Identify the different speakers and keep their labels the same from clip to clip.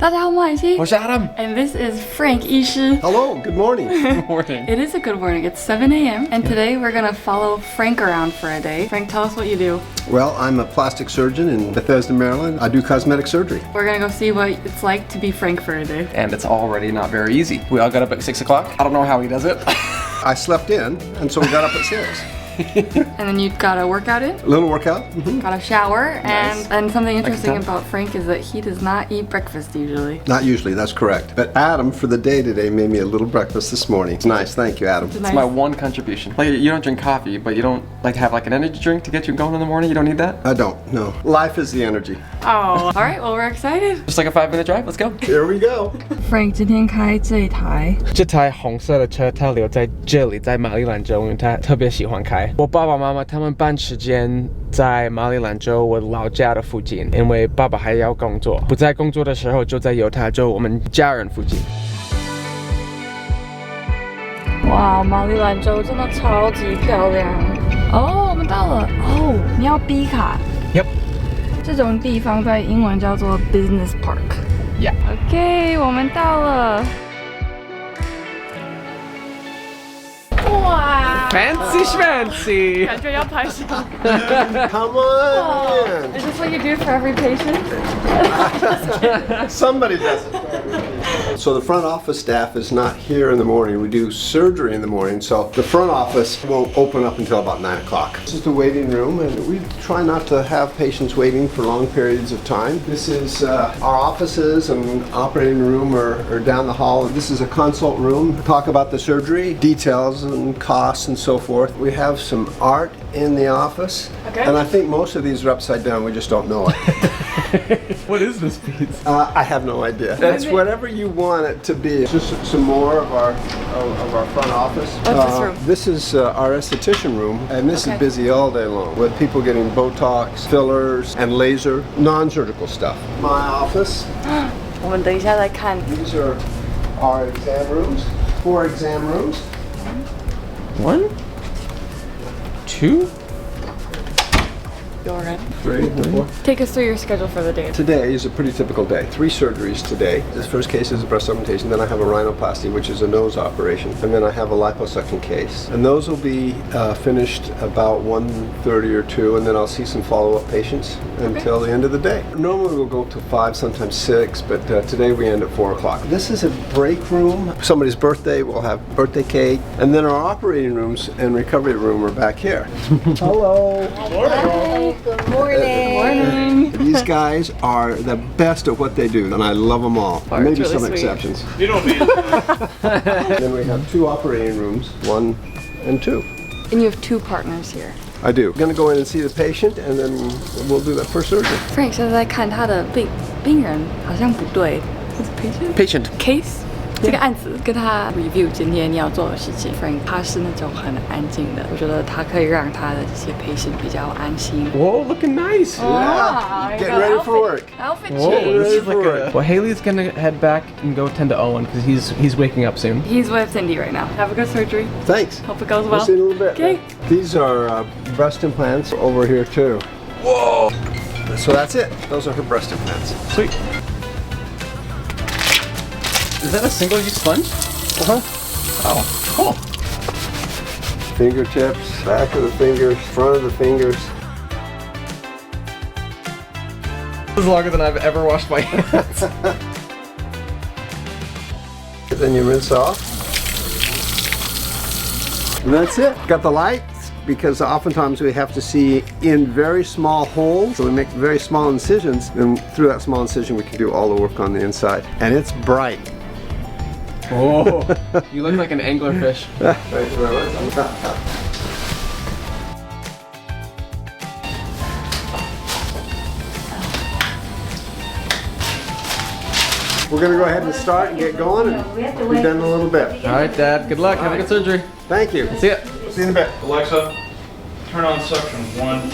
Speaker 1: 大家好，我是
Speaker 2: 我是 Adam.
Speaker 1: And this is Frank 医师.
Speaker 3: Hello, good morning.
Speaker 2: Good morning.
Speaker 1: It is a good morning. It's 7 a.m. And today we're gonna follow Frank around for a day. Frank, tell us what you do.
Speaker 3: Well, I'm a plastic surgeon in Bethesda, Maryland. I do cosmetic surgery.
Speaker 1: We're gonna go see what it's like to be Frank for a day.
Speaker 2: And it's already not very easy. We all got up at 6 o'clock. I don't know how he does it.
Speaker 3: I slept in, and so we got up at 6.
Speaker 1: And then you got a workout in,
Speaker 3: A little workout.
Speaker 1: got a shower,
Speaker 2: Nice.
Speaker 1: and something interesting
Speaker 2: tell.
Speaker 1: about Frank is that he does not eat breakfast usually.
Speaker 3: Not usually, that's correct. But Adam, for the day today, made me a little breakfast this morning. It's nice, thank you, Adam.
Speaker 2: It's my one contribution. Like, you don't drink coffee, but you don't like have like an energy drink to get you going in the morning? You don't need that?
Speaker 3: I don't, no. Life is the energy.
Speaker 1: Oh, all right. Well, we're excited.
Speaker 2: Just like a 5-minute drive. Let's go.
Speaker 3: Here we go.
Speaker 1: Frank 今天开这一台。
Speaker 4: 这台红色的车他留在这里，在马里兰州，因为他特别喜欢开。我爸爸妈妈他们搬时间在马里兰州我老家的附近，因为爸爸还要工作，不在工作的时候就在犹他州我们家人附近。
Speaker 1: 哇，马里兰州真的超级漂亮。哦，我们到了。哦，你要 B 卡。
Speaker 4: Yep.
Speaker 1: 这种地方在英文叫做 business park。Yeah. OK， 我们到了。哇
Speaker 4: Fancy schmancy.
Speaker 1: 感觉要拍手。
Speaker 3: Come on in.
Speaker 1: Is this what you do for every patient?
Speaker 3: Somebody does it. So the front office staff is not here in the morning. We do surgery in the morning, so the front office won't open up until about 9 o'clock. This is the waiting room, and we try not to have patients waiting for long periods of time. This is our offices and operating room are down the hall. This is a consult room. Talk about the surgery, details and costs and so forth. We have some art in the office,
Speaker 1: Okay.
Speaker 3: and I think most of these are upside down. We just don't know it.
Speaker 4: What is this piece?
Speaker 3: I have no idea. It's whatever you want it to be. Just some more of our front office.
Speaker 1: What's this room?
Speaker 3: This is our esthetician room, and this
Speaker 1: Okay.
Speaker 3: is busy all day long with people getting Botox, fillers, and laser, non-surgical stuff. My office.
Speaker 1: 我们等一下再看。
Speaker 3: These are our exam rooms. 4 exam rooms.
Speaker 4: 1, 2.
Speaker 1: 有人。
Speaker 3: 3, 4.
Speaker 1: Take us through your schedule for the day.
Speaker 3: Today is a pretty typical day. 3 surgeries today. This first case is a breast augmentation, then I have a rhinoplasty, which is a nose operation, and then I have a liposuction case. And those will be finished about 1:30 or 2, and then I'll see some follow-up patients until the end of the day. Normally we'll go to 5, sometimes 6, but today we end at 4 o'clock. This is a break room. Somebody's birthday, we'll have birthday cake, and then our operating rooms and recovery room are back here. Hello.
Speaker 5: Good morning.
Speaker 3: These guys are the best at what they do, and I love them all.
Speaker 1: Bart's
Speaker 3: Maybe
Speaker 1: really
Speaker 3: some
Speaker 1: sweet.
Speaker 3: exceptions. Then we have 2 operating rooms, 1 and 2.
Speaker 1: And you have 2 partners here.
Speaker 3: I do. Gonna go in and see the patient, and then we'll do that first surgery.
Speaker 1: Frank 现在在看他的病人，好像不对。是 patient
Speaker 2: Patient.
Speaker 1: case。这个案子跟他 review 今天你要做的事情 ，Frank 他是那种很安静的，我觉得他可以让他的这些 patient 比较安心。
Speaker 4: Whoa, looking nice.
Speaker 1: Wow,
Speaker 3: Getting ready for work.
Speaker 1: Outfit
Speaker 4: Whoa,
Speaker 1: change.
Speaker 4: this is like a... Well, Haley's gonna head back and go tend to Owen because he's waking up soon.
Speaker 1: He's with Cindy right now. Have a good surgery.
Speaker 3: Thanks.
Speaker 1: Hope it goes well.
Speaker 3: We'll see you in a little bit.
Speaker 1: Okay.
Speaker 3: These are breast implants over here too.
Speaker 2: Whoa.
Speaker 3: So that's it. Those are her breast implants.
Speaker 4: Sweet.
Speaker 2: Is that a single-use sponge?
Speaker 3: Uh-huh.
Speaker 2: Oh, cool.
Speaker 3: Fingertips, back of the fingers, front of the fingers.
Speaker 2: This is longer than I've ever washed my hands.
Speaker 3: Then you rinse off. And that's it. Got the lights because oftentimes we have to see in very small holes. So we make very small incisions, and through that small incision we can do all the work on the inside. And it's bright.
Speaker 2: Whoa. You look like an anglerfish.
Speaker 3: Thank you very much. We're going to go ahead and start and get going, and we'll be done in a little bit.
Speaker 2: All right, Dad. Good luck. Have a good surgery.
Speaker 3: Thank you.
Speaker 2: See ya.
Speaker 3: See you in a bit.
Speaker 6: Alexa, turn on suction 1. Thank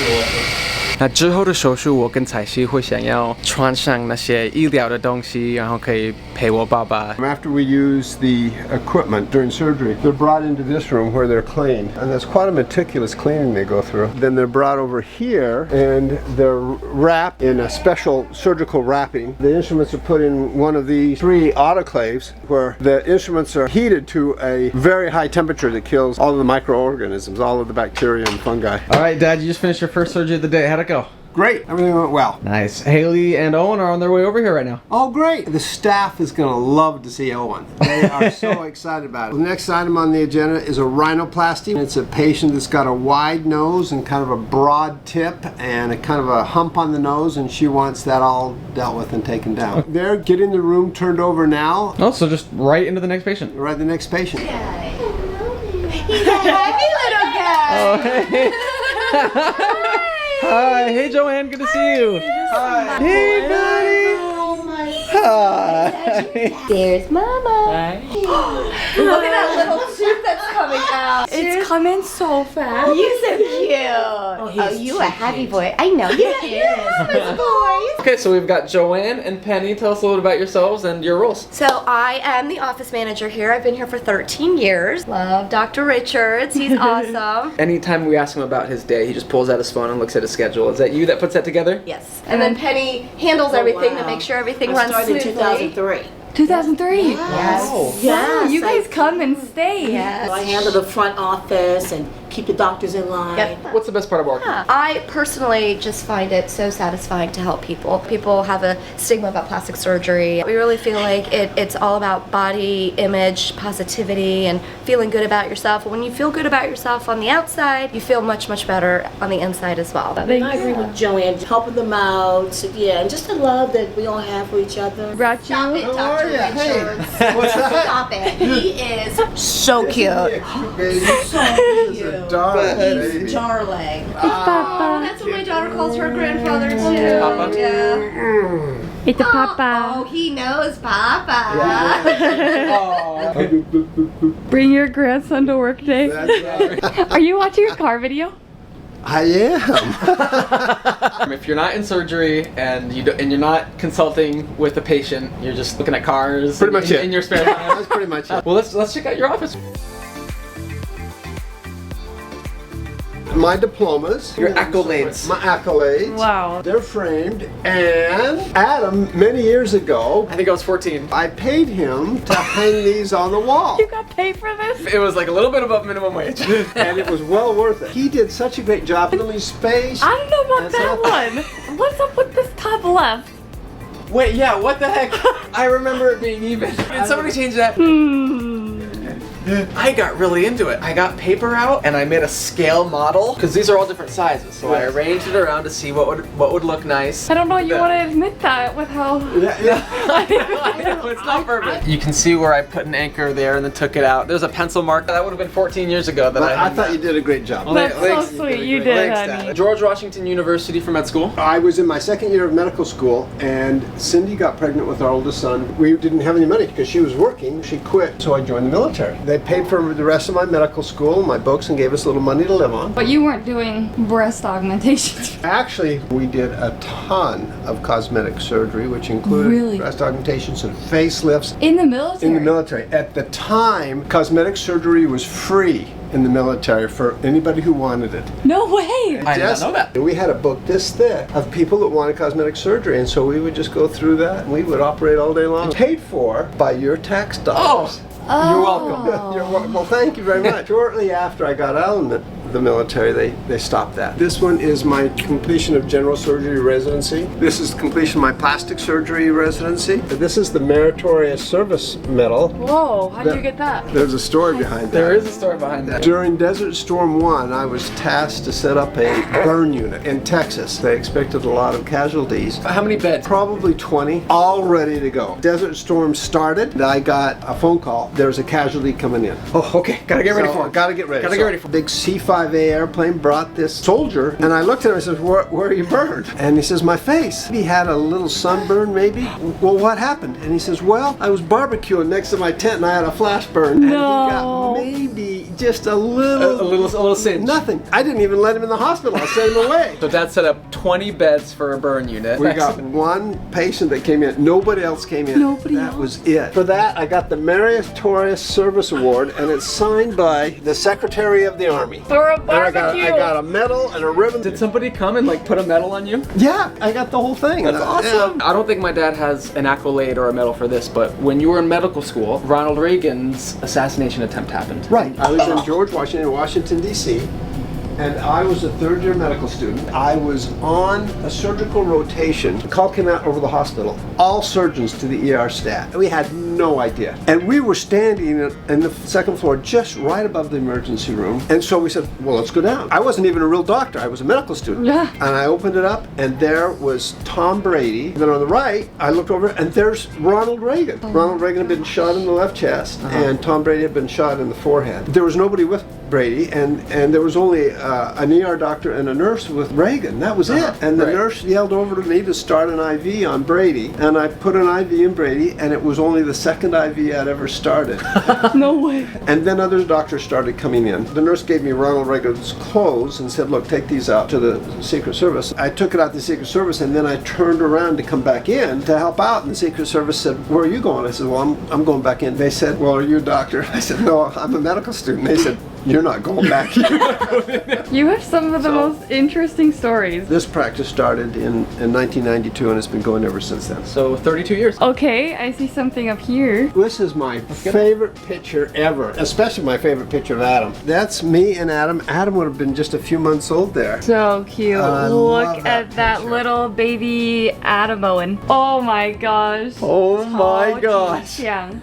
Speaker 6: you, Alexa.
Speaker 4: 那之后的手术，我跟彩希会想要穿上那些医疗的东西，然后可以陪我爸爸。
Speaker 3: After we use the equipment during surgery, they're brought into this room where they're cleaned. And there's quite a meticulous cleaning they go through. Then they're brought over here and they're wrapped in a special surgical wrapping. The instruments are put in one of these 3 autoclaves where the instruments are heated to a very high temperature that kills all of the microorganisms, all of the bacteria and fungi.
Speaker 4: All right, Dad, you just finished your first surgery of the day. How'd it go?
Speaker 3: Great, everything went well.
Speaker 4: Nice. Hailey and Owen are on their way over here right now.
Speaker 3: Oh, great. The staff is going to love to see Owen. They are so excited about it. The next item on the agenda is a rhinoplasty. It's a patient that's got a wide nose and kind of a broad tip and a kind of a hump on the nose, and she wants that all dealt with and taken down. They're getting the room turned over now.
Speaker 4: Oh, so just right into the next patient.
Speaker 3: Right, the next patient.
Speaker 5: He's a happy little guy.
Speaker 4: Oh, hey. Hi. Hey, Joanne. Good to see you.
Speaker 3: Hi.
Speaker 4: Hey, buddy.
Speaker 5: Oh my
Speaker 4: Hi.
Speaker 5: There's Mama.
Speaker 1: Look at that little tooth that's coming out. It's coming so fast.
Speaker 5: You're so cute. Oh, you a happy boy. I know. You're a Mama's boy.
Speaker 4: Okay, so we've got Joanne and Penny. Tell us a little bit about yourselves and your roles.
Speaker 6: So I am the office manager here. I've been here for 13 years. Love Dr. Richards. He's awesome.
Speaker 4: Anytime we ask him about his day, he just pulls out his phone and looks at his schedule. Is that you that puts that together?
Speaker 6: Yes. And then Penny handles everything to make sure everything runs
Speaker 5: started in
Speaker 6: smoothly.
Speaker 5: 2003.
Speaker 1: 2003.
Speaker 6: Yes.
Speaker 1: Wow, you guys come and stay.
Speaker 6: Yes.
Speaker 5: So I handle the front office and keep the doctors in line.
Speaker 6: Yep.
Speaker 4: What's the best part of working?
Speaker 6: I personally just find it so satisfying to help people. People have a stigma about plastic surgery. We really feel like it's all about body image, positivity, and feeling good about yourself. When you feel good about yourself on the outside, you feel much, much better on the inside as well.
Speaker 5: And I agree with Joanne, helping them out, yeah, and just the love that we all have for each other.
Speaker 1: Brought
Speaker 6: Stop
Speaker 1: you.
Speaker 6: it, Dr. Richards. Stop it. He is so cute.
Speaker 5: So cute.
Speaker 3: Darling.
Speaker 5: Darling.
Speaker 6: Oh, that's what my daughter calls her grandfather too.
Speaker 4: Papa?
Speaker 6: Yeah.
Speaker 1: It's a papa.
Speaker 6: Oh, he knows Papa.
Speaker 1: Bring your grandson to work today.
Speaker 3: That's right.
Speaker 1: Are you watching a car video?
Speaker 3: I am.
Speaker 4: If you're not in surgery and you're not consulting with the patient, you're just looking at cars.
Speaker 3: Pretty much it.
Speaker 4: In your spare time.
Speaker 3: That's pretty much it.
Speaker 4: Well, let's check out your office.
Speaker 3: My diplomas.
Speaker 4: Your accolades.
Speaker 3: My accolades.
Speaker 1: Wow.
Speaker 3: They're framed. And Adam, many years ago,
Speaker 4: I think I was 14.
Speaker 3: I paid him to hang these on the wall.
Speaker 1: You got paid for this?
Speaker 4: It was like a little bit above minimum wage.
Speaker 3: And it was well worth it. He did such a great job filling space.
Speaker 1: I don't know about
Speaker 3: That's
Speaker 1: that one. What's up with this top left?
Speaker 4: Wait, yeah, what the heck? I remember it being even. Did somebody change that? I got really into it. I got paper out and I made a scale model because these are all different sizes. So I arranged it around to see what would look nice.
Speaker 1: I don't know you want to admit that with how...
Speaker 4: I know, it's not perfect. You can see where I put an anchor there and then took it out. There's a pencil mark. That would have been 14 years ago that
Speaker 3: But
Speaker 4: I
Speaker 3: I thought you did a great job.
Speaker 1: That's so sweet. You did, honey.
Speaker 4: George Washington University for med school.
Speaker 3: I was in my second year of medical school and Cindy got pregnant with our oldest son. We didn't have any money because she was working. She quit, so I joined the military. They paid for the rest of my medical school, my books, and gave us a little money to live on.
Speaker 1: But you weren't doing breast augmentations.
Speaker 3: Actually, we did a ton of cosmetic surgery, which included
Speaker 1: Really?
Speaker 3: breast augmentations and facelifts.
Speaker 1: In the military?
Speaker 3: In the military. At the time, cosmetic surgery was free in the military for anybody who wanted it.
Speaker 1: No way!
Speaker 4: I did not know that.
Speaker 3: We had a book this thick of people that wanted cosmetic surgery, and so we would just go through that and we would operate all day long. Paid for by your tax dollars.
Speaker 4: You're welcome.
Speaker 3: You're welcome. Well, thank you very much. Shortly after I got out of the military, they stopped that. This one is my completion of general surgery residency. This is completion of my plastic surgery residency. This is the Meritorious Service Medal.
Speaker 1: Whoa, how did you get that?
Speaker 3: There's a story behind that.
Speaker 4: There is a story behind that.
Speaker 3: During Desert Storm 1, I was tasked to set up a burn unit in Texas. They expected a lot of casualties.
Speaker 4: How many beds?
Speaker 3: Probably 20, all ready to go. Desert Storm started, and I got a phone call. There's a casualty coming in.
Speaker 4: Oh, okay. Gotta get ready for it.
Speaker 3: Gotta get ready.
Speaker 4: Gotta get ready for it.
Speaker 3: Big C5 5A airplane brought this soldier, and I looked at him and I said, where are you burned? And he says, my face. He had a little sunburn maybe. Well, what happened? And he says, well, I was barbecuing next to my tent and I had a flash burn.
Speaker 1: No.
Speaker 3: And he got maybe just a little
Speaker 4: singe.
Speaker 3: Nothing. I didn't even let him in the hospital. I sent him away.
Speaker 4: So Dad set up 20 beds for a burn unit.
Speaker 3: We got one patient that came in. Nobody else came in. That was it. For that, I got the Meritorious Service Award, and it's signed by the Secretary of the Army.
Speaker 1: For a
Speaker 3: And I
Speaker 1: barbecue.
Speaker 3: got a medal and a ribbon.
Speaker 4: Did somebody come and like put a medal on you?
Speaker 3: Yeah, I got the whole thing.
Speaker 4: That's awesome.
Speaker 3: Yeah.
Speaker 4: I don't think my dad has an accolade or a medal for this, but when you were in medical school, Ronald Reagan's assassination attempt happened.
Speaker 3: Right. I was in George Washington, Washington, D.C., and I was a third-year medical student. I was on a surgical rotation. The call came out over the hospital. All surgeons to the ER staff. We had no idea. And we were standing in the second floor just right above the emergency room. And so we said, well, let's go down. I wasn't even a real doctor. I was a medical student.
Speaker 1: Yeah.
Speaker 3: And I opened it up, and there was Tom Brady. Then on the right, I looked over, and there's Ronald Reagan. Ronald Reagan had been shot in the left chest, and Tom Brady had been shot in the forehead. There was nobody with Brady, and there was only an ER doctor and a nurse with Reagan. That was it. And the nurse yelled over to me to start an IV on Brady, and I put an IV in Brady, and it was only the second IV I'd ever started.
Speaker 1: No way.
Speaker 3: And then other doctors started coming in. The nurse gave me Ronald Reagan's clothes and said, look, take these out to the Secret Service. I took it out to the Secret Service, and then I turned around to come back in to help out, and the Secret Service said, where are you going? I said, well, I'm going back in. They said, well, are you a doctor? I said, no, I'm a medical student. They said, you're not going back.
Speaker 1: You have some of the most interesting stories.
Speaker 3: This practice started in 1992, and it's been going ever since then.
Speaker 4: So 32 years.
Speaker 1: Okay, I see something up here.
Speaker 3: This is my favorite picture ever, especially my favorite picture of Adam. That's me and Adam. Adam would have been just a few months old there.
Speaker 1: So cute.
Speaker 3: I
Speaker 1: Look
Speaker 3: love
Speaker 1: at that
Speaker 3: picture.
Speaker 1: little baby Adam Owen. Oh my gosh.
Speaker 4: Oh my gosh.
Speaker 1: 超强.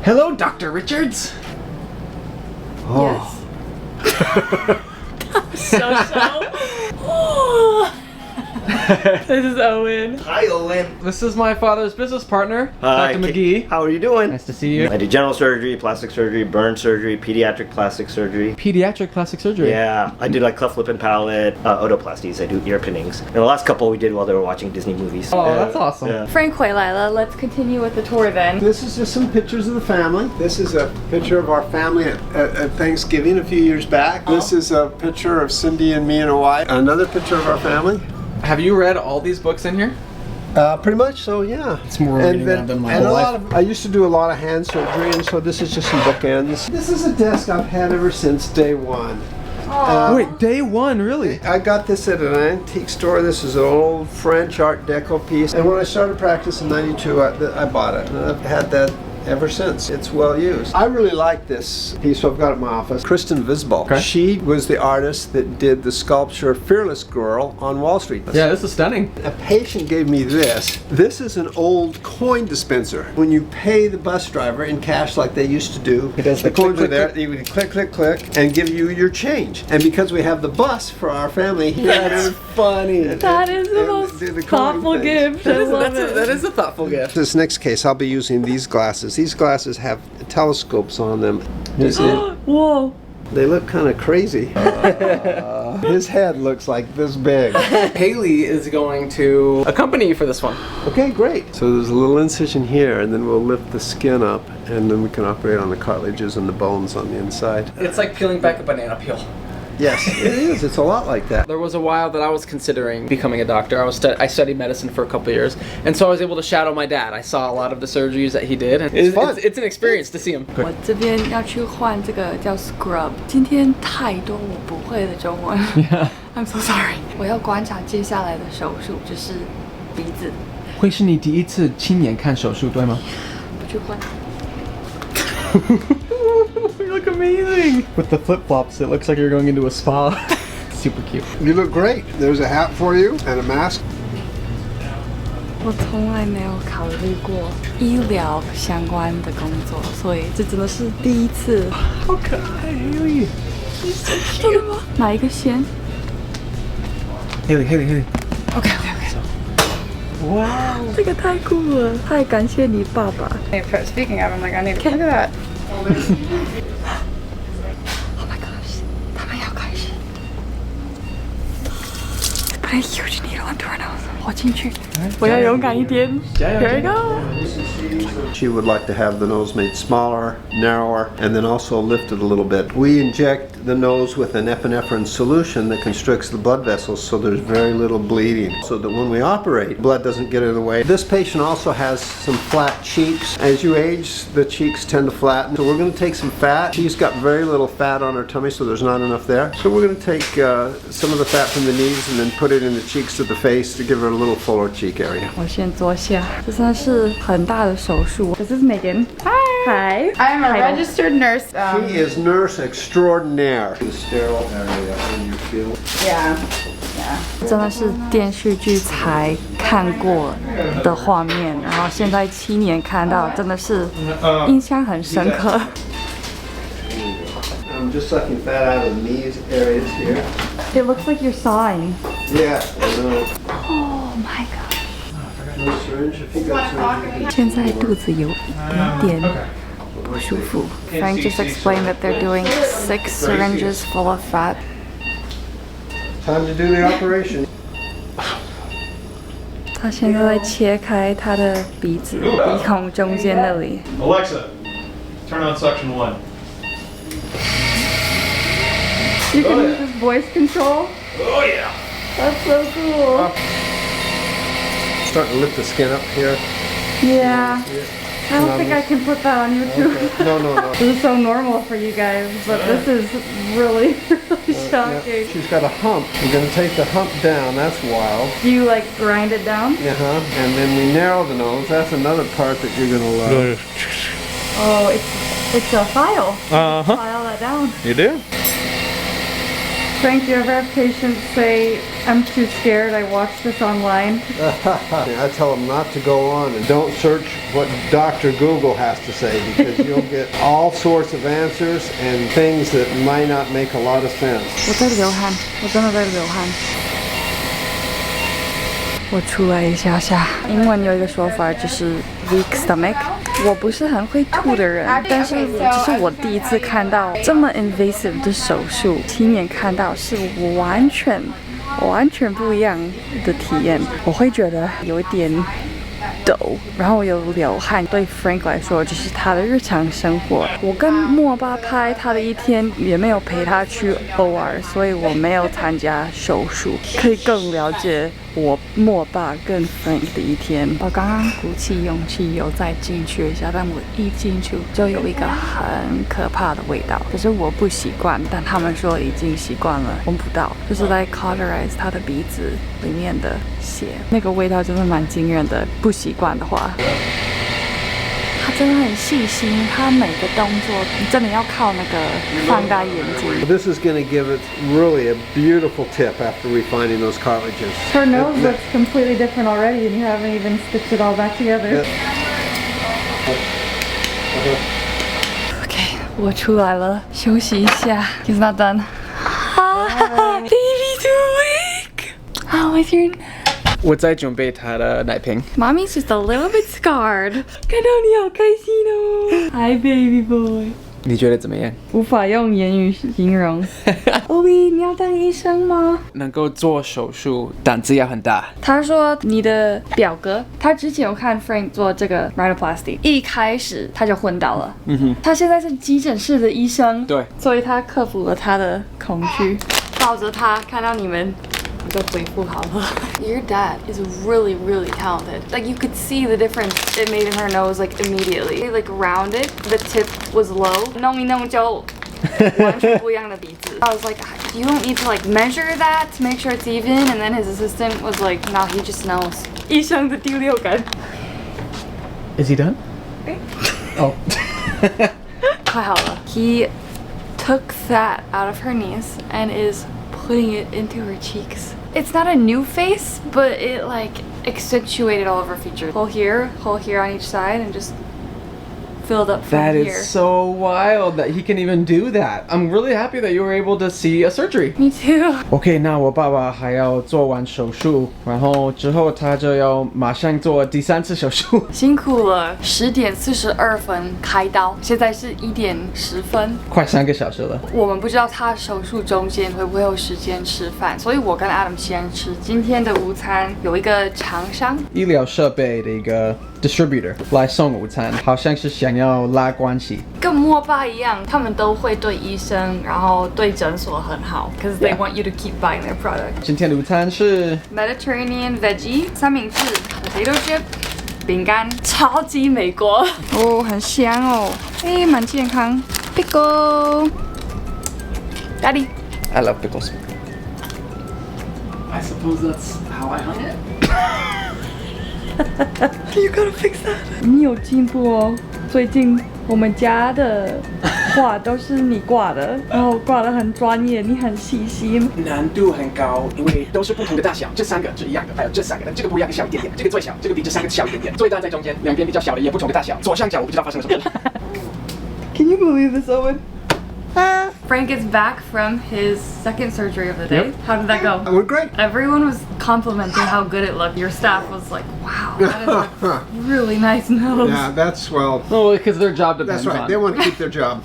Speaker 4: Hello, Dr. Richards.
Speaker 1: Yes. This is Owen.
Speaker 7: Hi, Owen.
Speaker 4: This is my father's business partner,
Speaker 7: Hi,
Speaker 4: Dr. McGee.
Speaker 7: How are you doing?
Speaker 4: Nice to see you.
Speaker 7: I do general surgery, plastic surgery, burn surgery, pediatric plastic surgery.
Speaker 4: Pediatric plastic surgery.
Speaker 7: Yeah, I do like cleft lip and palate, otoplasties. I do ear pinnings. And the last couple we did while they were watching Disney movies.
Speaker 4: Oh, that's awesome.
Speaker 7: Yeah.
Speaker 1: Frank 回来了. Let's continue with the tour then.
Speaker 3: This is just some pictures of the family. This is a picture of our family at Thanksgiving a few years back. This is a picture of Cindy and me and Hawaii. Another picture of our family.
Speaker 4: Have you read all these books in here?
Speaker 3: Pretty much so, yeah.
Speaker 4: It's more reading than my
Speaker 3: and
Speaker 4: whole
Speaker 3: a
Speaker 4: life.
Speaker 3: lot of, I used to do a lot of hand surgery, and so this is just some bookends. This is a desk I've had ever since day one.
Speaker 4: Wait, day one, really?
Speaker 3: I got this at an antique store. This is an old French Art Deco piece. And when I started practice in '92, I bought it. And I've had that ever since. It's well used. I really like this piece, so I've got it in my office. Kristen Visbal.
Speaker 4: Okay.
Speaker 3: She was the artist that did the sculpture Fearless Girl on Wall Street.
Speaker 4: Yeah, this is stunning.
Speaker 3: A patient gave me this. This is an old coin dispenser. When you pay the bus driver in cash like they used to do,
Speaker 4: It does
Speaker 3: the
Speaker 4: the click,
Speaker 3: coins are
Speaker 4: click,
Speaker 3: there.
Speaker 4: click.
Speaker 3: They would click, click, click, and give you your change. And because we have the bus for our family here,
Speaker 4: That's funny.
Speaker 1: That is the most
Speaker 3: the coin
Speaker 1: thoughtful
Speaker 3: things.
Speaker 1: gift. I love
Speaker 4: That
Speaker 1: it.
Speaker 4: is a thoughtful gift.
Speaker 3: This next case, I'll be using these glasses. These glasses have telescopes on them. You see?
Speaker 1: Whoa.
Speaker 3: They look kind of crazy. His head looks like this big.
Speaker 4: Hailey is going to accompany you for this one.
Speaker 3: Okay, great. So there's a little incision here, and then we'll lift the skin up, and then we can operate on the cartilages and the bones on the inside.
Speaker 4: It's like peeling back a banana peel.
Speaker 3: Yes, it is. It's a lot like that.
Speaker 4: There was a while that I was considering becoming a doctor. I studied medicine for a couple of years, and so I was able to shadow my dad. I saw a lot of the surgeries that he did, and
Speaker 3: fun.
Speaker 4: it's an experience to see him.
Speaker 1: 我这边要去换这个叫 scrub， 今天太多我不会的中文。I'm so sorry。我要观察接下来的手术，就是鼻子。
Speaker 4: 会是你第一次亲眼看手术，对吗？
Speaker 1: 不去换。
Speaker 4: You look amazing! With the flip-flops, it looks like you're going into a spa. Super cute.
Speaker 3: You look great. There's a hat for you and a mask.
Speaker 1: 我从来没有考虑过医疗相关的工作，所以这真的是第一次。
Speaker 4: 好可爱，Hailey.
Speaker 1: She's so cute. 真的吗？哪一个先
Speaker 4: Hailey.？OK。
Speaker 1: 哇，这个太酷了！太感谢你爸爸。Speaking of, I'm like, I need to look at that. Oh my gosh. Put a huge needle into her nose. 我进去，我要勇敢一点。Here we go.
Speaker 3: She would like to have the nose made smaller, narrower, and then also lifted a little bit. We inject the nose with an epinephrine solution that constricts the blood vessels so there's very little bleeding, so that when we operate, blood doesn't get in the way. This patient also has some flat cheeks. As you age, the cheeks tend to flatten. So we're going to take some fat. She's got very little fat on her tummy, so there's not enough there. So we're going to take some of the fat from the knees and then put it in the cheeks of the face to give her a little fuller cheek area.
Speaker 1: 我先坐下，这真的是很大的手术。This is Megan. Hi.
Speaker 8: I'm a registered nurse.
Speaker 3: She is nurse extraordinaire. The sterile area in your field.
Speaker 8: Yeah.
Speaker 1: 真的是电视剧才看过的画面，然后现在7年看到，真的是印象很深刻。
Speaker 3: I'm just sucking fat out of the knees areas here.
Speaker 1: It looks like you're sawing.
Speaker 3: Yeah, I know.
Speaker 1: Oh my god.
Speaker 3: No syringe if you got syringe.
Speaker 1: 现在肚子有一点不舒服。Frank just explained that they're doing 6 syringes full of fat.
Speaker 3: Time to do the operation.
Speaker 1: 他现在在切开他的鼻子，鼻孔中间那里。
Speaker 9: Alexa, turn on suction 1.
Speaker 1: You can use this voice control.
Speaker 9: Oh yeah.
Speaker 1: That's so cool.
Speaker 3: Starting to lift the skin up here.
Speaker 1: Yeah. I don't think I can put that on YouTube.
Speaker 3: No, no, no.
Speaker 1: This is so normal for you guys, but this is really, really
Speaker 3: Yeah,
Speaker 1: shocking.
Speaker 3: she's got a hump. We're going to take the hump down. That's wild.
Speaker 1: Do you like grind it down?
Speaker 3: And then we narrow the nose. That's another part that you're going to love.
Speaker 1: Oh, it's a file.
Speaker 4: Uh-huh.
Speaker 1: File that down.
Speaker 4: You do?
Speaker 1: Frank, do you ever have patients say, I'm too scared, I watched this online?
Speaker 3: I tell them not to go on and don't search what Dr. Google has to say, because you'll get all sorts of answers and things that might not make a lot of sense.
Speaker 1: 我在流汗，我真的在流汗。我出来一下下。英文有一个说法就是 weak stomach。我不是很会吐的人，但是这是我第一次看到这么 invasive 的手术，亲眼看到是完全不一样的体验。我会觉得有一点抖，然后有流汗。对 Frank 来说，就是他的日常生活。我跟莫爸拍他的一天，也没有陪他去 OR， 所以我没有参加手术，可以更了解我莫爸跟 Frank 的一天。我刚刚鼓起勇气有再进去一下，但我一进去就有一个很可怕的味道，可是我不习惯，但他们说已经习惯了，闻不到，就是在 cauterize 他的鼻子里面的血，那个味道真的蛮惊人的，不习惯的话。他真的很细心，他每个动作真的要靠那个放大眼睛。
Speaker 3: This is going to give it really a beautiful tip after refining those cartilages.
Speaker 1: Her nose looks completely different already, and you haven't even stitched it all back together. Okay, 我出来了，休息一下。He's not done. Baby's awake. How is your?
Speaker 4: 我在准备他的奶瓶。
Speaker 1: Mommy's just a little bit scarred. 看到你好开心哦。Hi, baby boy.
Speaker 4: 你觉得怎么样？
Speaker 1: 无法用言语形容。Obi， 你要当医生吗？
Speaker 4: 能够做手术，胆子要很大。
Speaker 1: 他说你的表哥，他之前有看 Frank 做这个 Rhinoplasty， 一开始他就昏倒了。他现在是急诊室的医生，
Speaker 4: 对，
Speaker 1: 所以他克服了他的恐惧，抱着他看到你们。 就恢复好了。Your dad is really, really talented. Like you could see the difference it made in her nose like immediately. Like rounded, the tip was low. 弄一弄就完全不一样的鼻子。I was like, you don't need to like measure that to make sure it's even. And then his assistant was like, no, he just knows. 医生的第六感。
Speaker 4: Is he done? Oh.
Speaker 1: 快好了。He took that out of her knees and is putting it into her cheeks. It's not a new face, but it like accentuated all of her features. Hole here on each side, and just filled up from
Speaker 4: That
Speaker 1: here.
Speaker 4: is so wild that he can even do that. I'm really happy that you were able to see a surgery.
Speaker 1: Me too.
Speaker 4: OK， 那我爸爸还要做完手术，然后之后他就要马上做第3次手术。
Speaker 1: 辛苦了，10点42分开刀，现在是1点10分，
Speaker 4: 快3个小时了。
Speaker 1: 我们不知道他手术中间会不会有时间吃饭，所以我跟 Adam 先吃今天的午餐。有一个厂商，
Speaker 4: 医疗设备的一个 distributor 来送午餐，好像是想要拉关系。
Speaker 1: 跟莫爸一样，他们都会对医生，然后对诊所很好 ，because they want you to keep buying their product.
Speaker 4: 今天的午餐是
Speaker 1: Mediterranean veggie 三明治 potato chip 饼干，超级美国哦，很香哦，哎，蛮健康。Pickle Daddy
Speaker 4: I love pickles. I suppose that's how I hung it.
Speaker 1: You gotta fix that. 你有进步哦，最近我们家的画都是你挂的，然后挂得很专业，你很细心。
Speaker 4: 难度很高，因为都是不同的大小，这3个是一样的，还有这3个，这个不一样，小一点点，这个最小，这个比这3个小一点点，最大在中间，两边比较小的也不同的大小，左上角我不知道发生了什么事。
Speaker 1: Can you believe this, Owen? Frank is back from his second surgery of the day.
Speaker 4: Yep.
Speaker 1: How did that go?
Speaker 3: It went great.
Speaker 1: Everyone was complimenting how good it looked. Your staff was like, wow, that is a really nice nose.
Speaker 3: Yeah, that's, well,
Speaker 4: Oh, because their job depends
Speaker 3: that's right.
Speaker 4: on.
Speaker 3: They want to keep their job.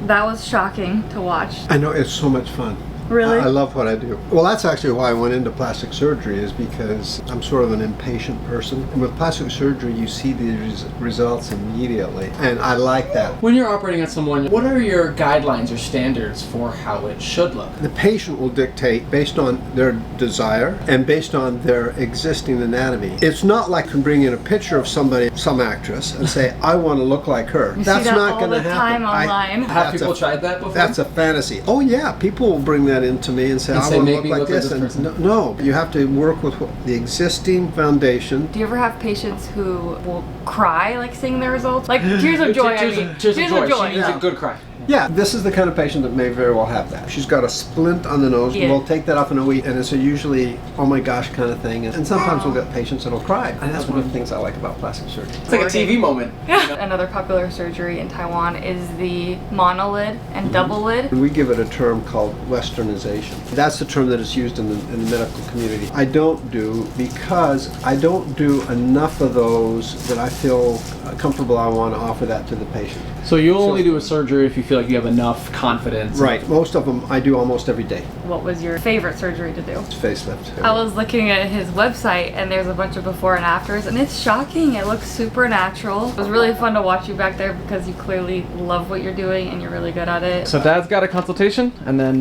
Speaker 1: That was shocking to watch.
Speaker 3: I know, it's so much fun.
Speaker 1: Really?
Speaker 3: I love what I do. Well, that's actually why I went into plastic surgery, is because I'm sort of an impatient person. And with plastic surgery, you see the results immediately. And I like that.
Speaker 4: When you're operating on someone, what are your guidelines or standards for how it should look?
Speaker 3: The patient will dictate based on their desire and based on their existing anatomy. It's not like you can bring in a picture of somebody, some actress, and say, I want to look like her.
Speaker 1: You
Speaker 3: That's
Speaker 1: see that
Speaker 3: not
Speaker 1: all
Speaker 3: going to
Speaker 1: the
Speaker 3: happen.
Speaker 1: time online.
Speaker 4: Have
Speaker 3: That's
Speaker 4: people
Speaker 3: a-
Speaker 4: tried that before?
Speaker 3: That's a fantasy. Oh yeah, people will bring that into me and say,
Speaker 4: And
Speaker 3: I
Speaker 4: say,
Speaker 3: want to
Speaker 4: "Make
Speaker 3: look
Speaker 4: me
Speaker 3: like
Speaker 4: look like
Speaker 3: this.
Speaker 4: this
Speaker 3: And
Speaker 4: person.
Speaker 3: no, you have to work with the existing foundation.
Speaker 1: Do you ever have patients who will cry like seeing the results? Like tears of joy, I mean.
Speaker 4: Tears of joy. She needs a good cry.
Speaker 3: Yeah, this is the kind of patient that may very well have that. She's got a splint on the nose.
Speaker 1: Yeah.
Speaker 3: We'll take that off in a week, and it's a usually, oh my gosh kind of thing. And sometimes we'll get patients that'll cry. And that's one of the things I like about plastic surgery.
Speaker 4: It's like a TV moment.
Speaker 1: Another popular surgery in Taiwan is the monolid and double lid.
Speaker 3: We give it a term called westernization. That's the term that is used in the medical community. I don't do, because I don't do enough of those that I feel comfortable I want to offer that to the patient.
Speaker 4: So you only do a surgery if you feel like you have enough confidence.
Speaker 3: Right, most of them I do almost every day.
Speaker 1: What was your favorite surgery to do?
Speaker 3: It's facelift.
Speaker 1: I was looking at his website and there's a bunch of before and afters and it's shocking. It looks super natural. It was really fun to watch you back there because you clearly love what you're doing and you're really good at it.
Speaker 4: So Dad's got a consultation, and then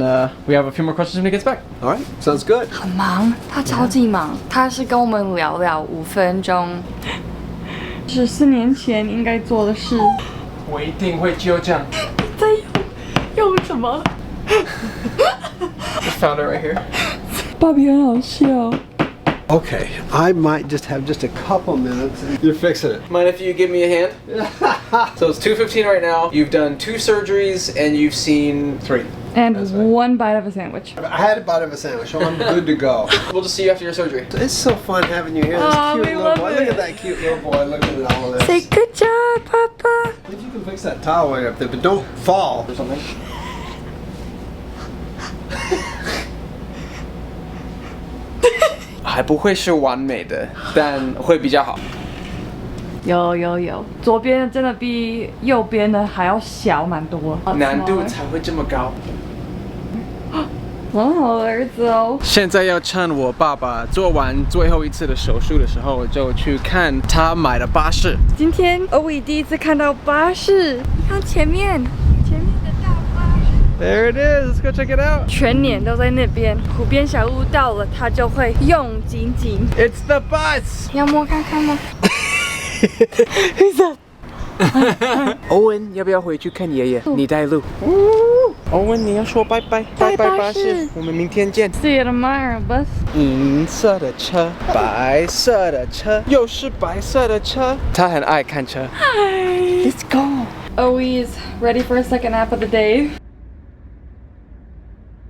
Speaker 4: we have a few more questions when he gets back.
Speaker 3: All right, sounds good.
Speaker 1: 很忙，他超级忙。他是跟我们聊聊5分钟，14年前应该做的事。
Speaker 4: 我一定会纠正。
Speaker 1: 在用什么？
Speaker 4: Just found it right here.
Speaker 1: 芭比很好笑。
Speaker 3: Okay, I might just have just a couple minutes. You're fixing it.
Speaker 4: Mind if you give me a hand? So it's 2:15 right now. You've done 2 surgeries and you've seen 3.
Speaker 1: And
Speaker 3: That's right.
Speaker 1: 1 bite of a sandwich.
Speaker 3: I had a bite of a sandwich, so I'm good to go.
Speaker 4: We'll just see you after your surgery.
Speaker 3: It's so fun having you here. This
Speaker 1: Aw,
Speaker 3: cute
Speaker 1: we
Speaker 3: little
Speaker 1: love
Speaker 3: boy.
Speaker 1: it.
Speaker 3: Look at that cute little boy looking at all of this.
Speaker 1: Say good job, Papa.
Speaker 3: If you can fix that towel way up there, but don't fall.
Speaker 4: Or something. 还不会是完美的，但会比较好。
Speaker 1: 有，左边真的比右边的还要小蛮多。
Speaker 4: 难度才会这么高。
Speaker 1: 很好的儿子哦。
Speaker 4: 现在要趁我爸爸做完最后一次的手术的时候，就去看他买的巴士。
Speaker 1: 今天欧伟第一次看到巴士，看前面的大巴士。
Speaker 4: There it is. Let's go check it out.
Speaker 1: 全年都在那边，湖边小屋到了，他就会用紧紧。
Speaker 4: It's the bus.
Speaker 1: 要摸看看吗？ Who's that?
Speaker 4: 欧文，要不要回去看爷爷？你带路。欧文，你要说拜拜，拜拜巴士，我们明天见。
Speaker 1: See you tomorrow, bus.
Speaker 4: 银色的车，白色的车，又是白色的车。他很爱看车。
Speaker 1: Hi. Let's go. Owie is ready for a second nap of the day.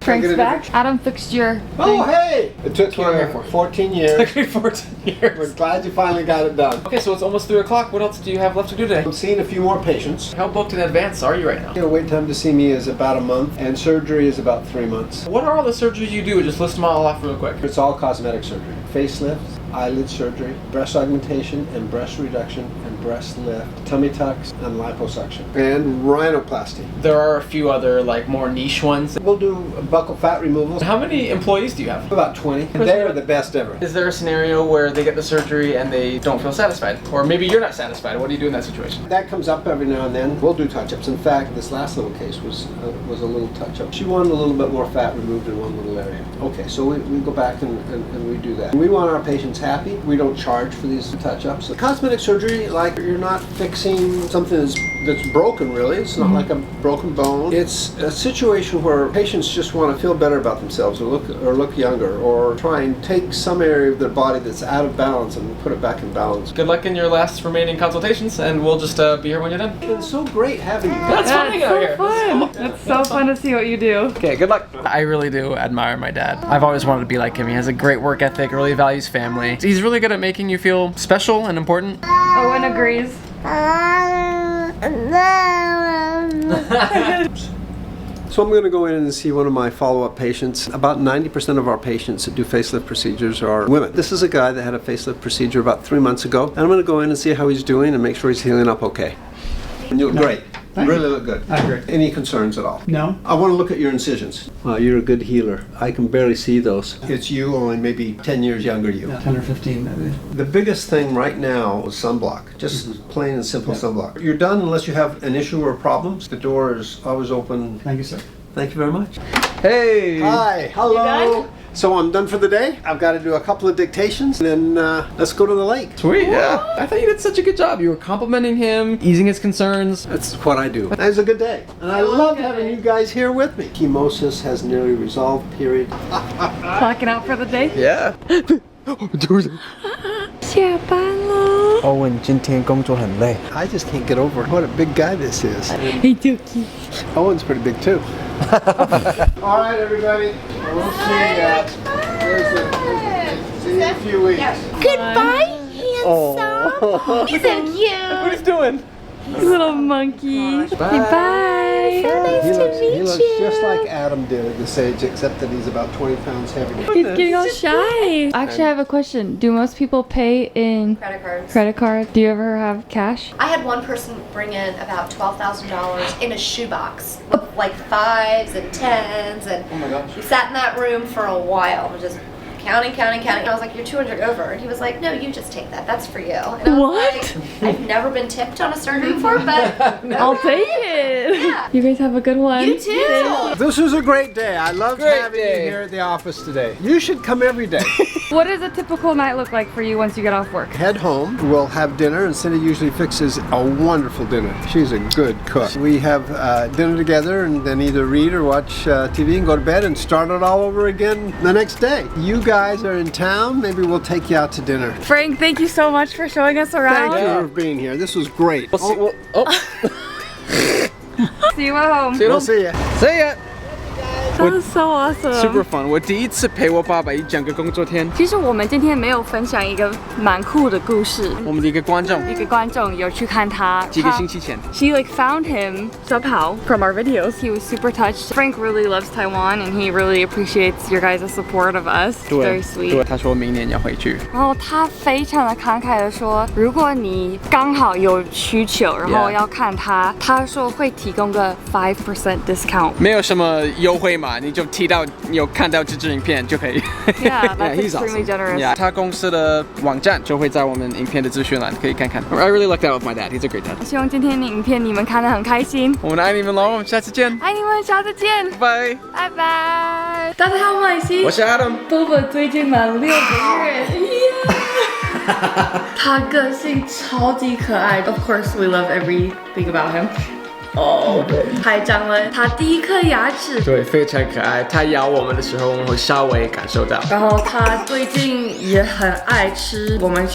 Speaker 1: Frank's back. Adam fixed your
Speaker 3: Oh, hey! It took
Speaker 4: what I'm here
Speaker 3: you
Speaker 4: for.
Speaker 3: 14 years.
Speaker 4: me 14. years.
Speaker 3: We're glad you finally got it done.
Speaker 4: Okay, so it's almost 3 o'clock. What else do you have left to do today?
Speaker 3: I'm seeing a few more patients.
Speaker 4: How booked in advance are you right now?
Speaker 3: The wait time to see me is about a month, and surgery is about 3 months.
Speaker 4: What are all the surgeries you do? Just list them all off real quick.
Speaker 3: It's all cosmetic surgery. Facelifts, eyelid surgery, breast augmentation and breast reduction, and breast lift, tummy tucks, and liposuction, and rhinoplasty.
Speaker 4: There are a few other like more niche ones.
Speaker 3: We'll do buccal fat removals.
Speaker 4: How many employees do you have?
Speaker 3: About 20. And they are the best ever.
Speaker 4: Is there a scenario where they get the surgery and they don't feel satisfied? Or maybe you're not satisfied. What do you do in that situation?
Speaker 3: That comes up every now and then. We'll do touch-ups. In fact, this last little case was a little touch-up. She wanted a little bit more fat removed in one little area. Okay, so we go back and we do that. We want our patients happy. We don't charge for these touch-ups. Cosmetic surgery, like you're not fixing something that's broken really. It's not like a broken bone. It's a situation where patients just want to feel better about themselves or look younger, or try and take some area of their body that's out of balance and put it back in balance.
Speaker 4: Good luck in your last remaining consultations, and we'll just be here when you're done.
Speaker 3: It's so great having you.
Speaker 4: That's fun out here.
Speaker 1: Fun. It's so fun to see what you do.
Speaker 4: Okay, good luck. I really do admire my dad. I've always wanted to be like him. He has a great work ethic, really values family. He's really good at making you feel special and important.
Speaker 1: Owen agrees.
Speaker 3: So I'm going to go in and see one of my follow-up patients. About 90% of our patients that do facelift procedures are women. This is a guy that had a facelift procedure about 3 months ago. And I'm going to go in and see how he's doing and make sure he's healing up okay. And you look great. You really look good.
Speaker 8: I agree.
Speaker 3: Any concerns at all?
Speaker 8: No.
Speaker 3: I want to look at your incisions. Wow, you're a good healer. I can barely see those. It's you, only maybe 10 years younger you.
Speaker 8: Yeah, 10 or 15 maybe.
Speaker 3: The biggest thing right now is sunblock. Just plain and simple sunblock. You're done unless you have an issue or problems. The door is always open.
Speaker 8: Thank you, sir.
Speaker 3: Thank you very much.
Speaker 4: Hey!
Speaker 3: Hi, hello.
Speaker 1: done?
Speaker 3: So I'm done for the day. I've got to do a couple of dictations, and then let's go to the lake.
Speaker 4: Sweet, yeah. I thought you did such a good job. You were complimenting him, easing his concerns.
Speaker 3: That's what I do. It was a good day, and I love having you guys here with me. Chemosis has nearly resolved, period.
Speaker 1: Clocking out for the day.
Speaker 4: Yeah.
Speaker 1: 下班了。
Speaker 4: Owen 今天工作很累。
Speaker 3: I just can't get over what a big guy this is.
Speaker 1: Hey, Dookie.
Speaker 3: Owen's pretty big too. All right, everybody. We'll see ya. See you in a few weeks.
Speaker 5: Goodbye, handsome. He's so cute.
Speaker 4: What he's doing?
Speaker 1: Little monkey. Bye. Bye.
Speaker 3: He looks just like Adam did at this age, except that he's about 20 pounds heavier.
Speaker 1: He's getting all shy. Actually, I have a question. Do most people pay in
Speaker 6: Credit cards.
Speaker 1: credit card? Do you ever have cash?
Speaker 6: I had one person bring in about $12,000 in a shoebox with like 5s and 10s, and
Speaker 4: Oh my gosh.
Speaker 6: we sat in that room for a while, just counting. And I was like, "You're 200 over," and he was like, "No, you just take that. That's for you." And I was
Speaker 1: What?
Speaker 6: like, I've never been tipped on a surgery before, but
Speaker 1: I'll take it.
Speaker 6: Yeah.
Speaker 1: You guys have a good one.
Speaker 6: You too.
Speaker 3: This was a great day. I loved
Speaker 4: Great
Speaker 3: having
Speaker 4: day.
Speaker 3: you here at the office today. You should come every day.
Speaker 1: What does a typical night look like for you once you get off work?
Speaker 3: Head home, we'll have dinner, and Cindy usually fixes a wonderful dinner. She's a good cook. We have dinner together and then either read or watch TV and go to bed and start it all over again the next day. You guys are in town. Maybe we'll take you out to dinner.
Speaker 1: Frank, thank you so much for showing us around.
Speaker 3: Thank you for being here. This was great.
Speaker 4: We'll see,
Speaker 1: See you at home.
Speaker 3: We'll see you.
Speaker 4: See ya.
Speaker 1: That was so awesome.
Speaker 4: Super fun. 我第一次陪我爸爸一整个工作天。
Speaker 1: 其实我们今天没有分享一个蛮酷的故事。
Speaker 4: 我们的一个观众，
Speaker 1: 一个观众有去看他，
Speaker 4: 几个星期前。
Speaker 1: She like found him somehow from our videos. He was super touched. Frank really loves Taiwan and he really appreciates your guys' support of us. Very
Speaker 4: 对，
Speaker 1: sweet.
Speaker 4: 他说明年要回去。
Speaker 1: 然后他非常的慷慨的说，如果你刚好有需求，然后要看他，他说会提供个5% discount.
Speaker 4: 没有什么优惠嘛，你就提到你有看到这支影片就可以。
Speaker 1: Yeah, that's
Speaker 4: he's
Speaker 1: extremely
Speaker 4: awesome.
Speaker 1: generous.
Speaker 4: Yeah, 他公司的网站就会在我们影片的资讯栏可以看看。I really like that with my dad. He's a great dad.
Speaker 1: 希望今天的影片你们看得很开心。
Speaker 4: 我们爱你们唷，我们下次见。
Speaker 1: 爱你们，下次见，
Speaker 4: 拜拜。
Speaker 1: 拜拜。大家好，我是
Speaker 4: 我是 Adam。Boba
Speaker 1: 最近满6个月。他个性超级可爱。Of course, we love everything about him. 哦，还长了他第一颗牙齿。
Speaker 4: 对，非常可爱。他咬我们的时候，我们会稍微感受到。
Speaker 1: 然后他最近也很爱吃我们